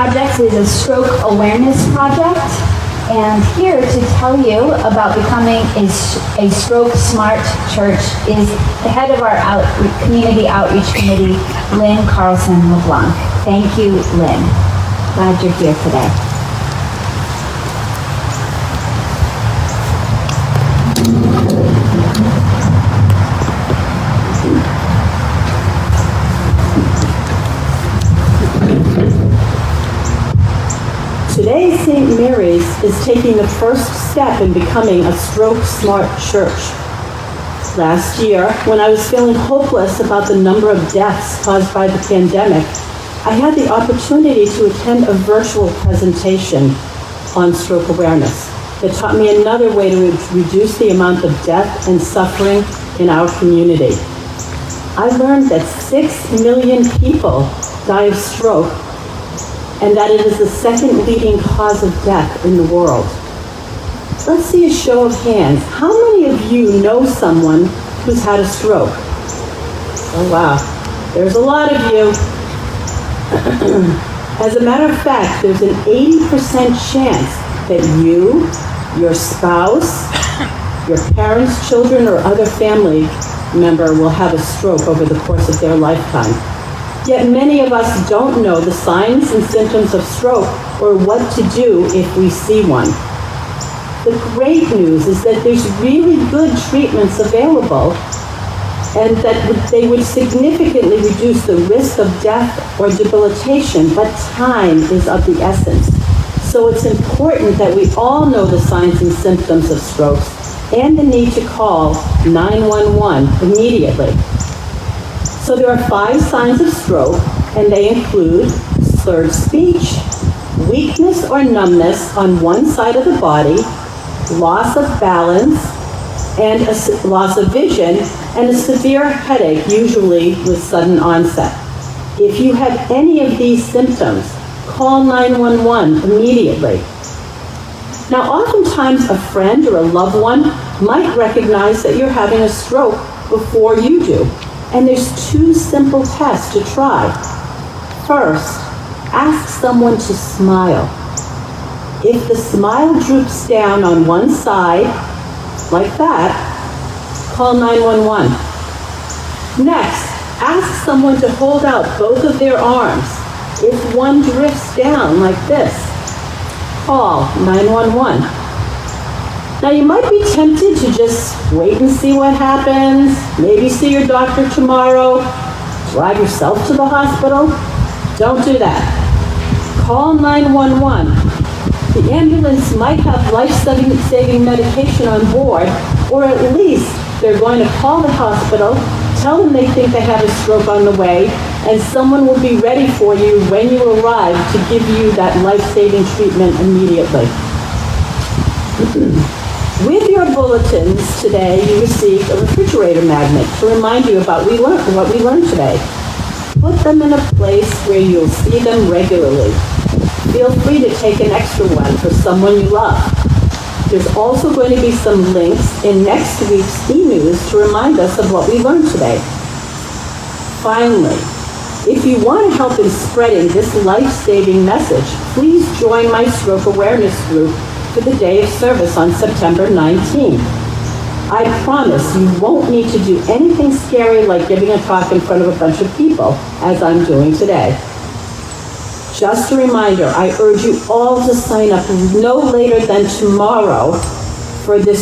project is a stroke awareness project. And here to tell you about becoming a stroke smart church is the head of our community outreach committee, Lynn Carlson LeBlanc. Thank you, Lynn. Glad you're here today. Today, St. Mary's is taking the first step in becoming a stroke-smart church. Last year, when I was feeling hopeless about the number of deaths caused by the pandemic, I had the opportunity to attend a virtual presentation on stroke awareness that taught me another way to reduce the amount of death and suffering in our community. I learned that 6 million people die of stroke and that it is the second leading cause of death in the world. Let's see a show of hands. How many of you know someone who's had a stroke? Oh wow, there's a lot of you. As a matter of fact, there's an 80% chance that you, your spouse, your parents, children, or other family member will have a stroke over the course of their lifetime. Yet many of us don't know the signs and symptoms of stroke or what to do if we see one. The great news is that there's really good treatments available and that they would significantly reduce the risk of death or debilitation, but time is of the essence. So it's important that we all know the signs and symptoms of strokes and the need to call 911 immediately. So there are 5 signs of stroke, and they include slurred speech, weakness or numbness on one side of the body, loss of balance, and a loss of vision, and a severe headache, usually with sudden onset. If you have any of these symptoms, call 911 immediately. Now, oftentimes a friend or a loved one might recognize that you're having a stroke before you do. And there's 2 simple tests to try. First, ask someone to smile. If the smile droops down on one side, like that, call 911. Next, ask someone to hold out both of their arms. If one drifts down like this, call 911. Now, you might be tempted to just wait and see what happens, maybe see your doctor tomorrow, drive yourself to the hospital. Don't do that. Call 911. The ambulance might have life-saving medication on board, or at least they're going to call the hospital, tell them they think they have a stroke on the way, and someone will be ready for you when you arrive to give you that life-saving treatment immediately. With your bulletins today, you received a refrigerator magnet to remind you about what we learned today. Put them in a place where you'll see them regularly. Feel free to take an extra one for someone you love. There's also going to be some links in next week's e-news to remind us of what we learned today. Finally, if you want to help in spreading this life-saving message, please join my stroke awareness group for the day of service on September 19th. I promise you won't need to do anything scary like giving a talk in front of a bunch of people, as I'm doing today. Just a reminder, I urge you all to sign up no later than tomorrow for this